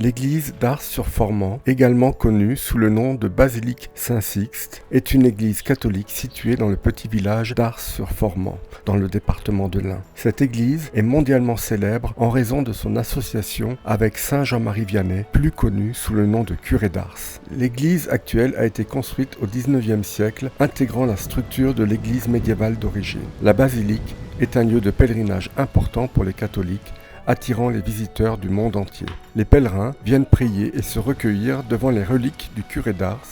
L'église d'Ars-sur-Formant, également connue sous le nom de basilique Saint-Sixte, est une église catholique située dans le petit village d'Ars-sur-Formant, dans le département de l'Ain. Cette église est mondialement célèbre en raison de son association avec Saint Jean-Marie Vianney, plus connu sous le nom de curé d'Ars. L'église actuelle a été construite au XIXe siècle, intégrant la structure de l'église médiévale d'origine. La basilique est un lieu de pèlerinage important pour les catholiques, attirant les visiteurs du monde entier. Les pèlerins viennent prier et se recueillir devant les reliques du curé d'Ars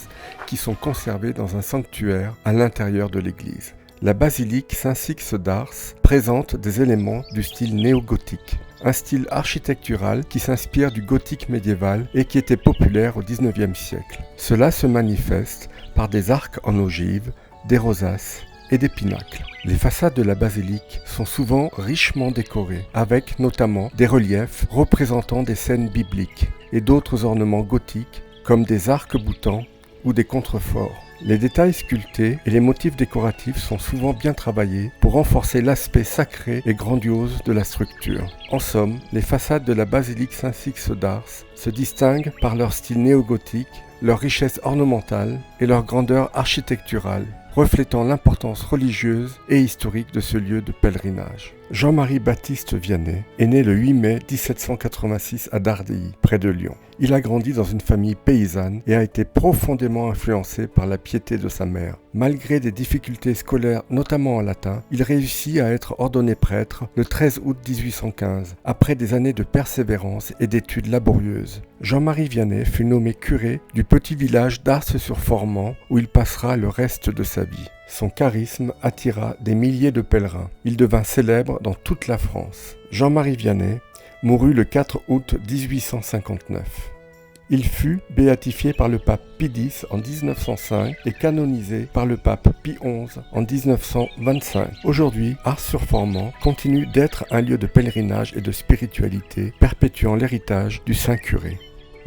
qui sont conservées dans un sanctuaire à l'intérieur de l'église. La basilique Saint-Sixte d'Ars présente des éléments du style néo-gothique, un style architectural qui s'inspire du gothique médiéval et qui était populaire au XIXe siècle. Cela se manifeste par des arcs en ogive, des rosaces et des pinacles. Les façades de la basilique sont souvent richement décorées, avec notamment des reliefs représentant des scènes bibliques et d'autres ornements gothiques comme des arcs-boutants ou des contreforts. Les détails sculptés et les motifs décoratifs sont souvent bien travaillés pour renforcer l'aspect sacré et grandiose de la structure. En somme, les façades de la basilique Saint-Sixte d'Ars se distinguent par leur style néo-gothique, leur richesse ornementale et leur grandeur architecturale, reflétant l'importance religieuse et historique de ce lieu de pèlerinage. Jean-Marie Baptiste Vianney est né le 8 mai 1786 à Dardilly, près de Lyon. Il a grandi dans une famille paysanne et a été profondément influencé par la piété de sa mère. Malgré des difficultés scolaires, notamment en latin, il réussit à être ordonné prêtre le 13 août 1815, après des années de persévérance et d'études laborieuses. Jean-Marie Vianney fut nommé curé du petit village d'Ars-sur-Formant où il passera le reste de sa vie. Son charisme attira des milliers de pèlerins. Il devint célèbre dans toute la France. Jean-Marie Vianney mourut le 4 août 1859. Il fut béatifié par le pape Pie X en 1905 et canonisé par le pape Pie XI en 1925. Aujourd'hui, Ars-sur-Formant continue d'être un lieu de pèlerinage et de spiritualité, perpétuant l'héritage du Saint-Curé.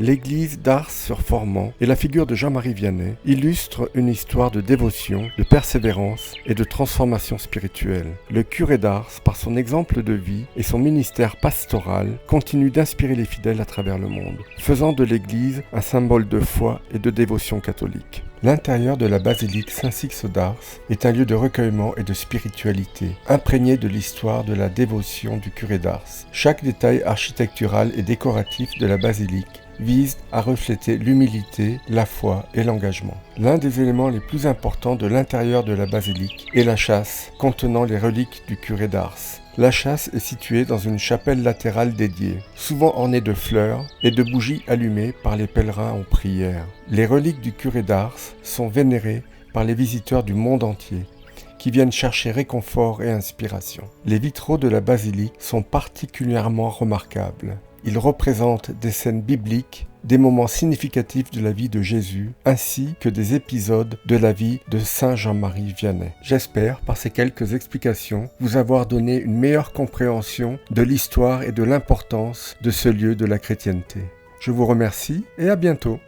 L'église d'Ars-sur-Formant et la figure de Jean-Marie Vianney illustrent une histoire de dévotion, de persévérance et de transformation spirituelle. Le curé d'Ars, par son exemple de vie et son ministère pastoral, continue d'inspirer les fidèles à travers le monde, faisant de l'église un symbole de foi et de dévotion catholique. L'intérieur de la basilique Saint-Sixte d'Ars est un lieu de recueillement et de spiritualité, imprégné de l'histoire de la dévotion du curé d'Ars. Chaque détail architectural et décoratif de la basilique vise à refléter l'humilité, la foi et l'engagement. L'un des éléments les plus importants de l'intérieur de la basilique est la châsse contenant les reliques du curé d'Ars. La châsse est située dans une chapelle latérale dédiée, souvent ornée de fleurs et de bougies allumées par les pèlerins en prière. Les reliques du curé d'Ars sont vénérées par les visiteurs du monde entier, qui viennent chercher réconfort et inspiration. Les vitraux de la basilique sont particulièrement remarquables. Ils représentent des scènes bibliques, des moments significatifs de la vie de Jésus, ainsi que des épisodes de la vie de Saint Jean-Marie Vianney. J'espère, par ces quelques explications, vous avoir donné une meilleure compréhension de l'histoire et de l'importance de ce lieu de la chrétienté. Je vous remercie et à bientôt.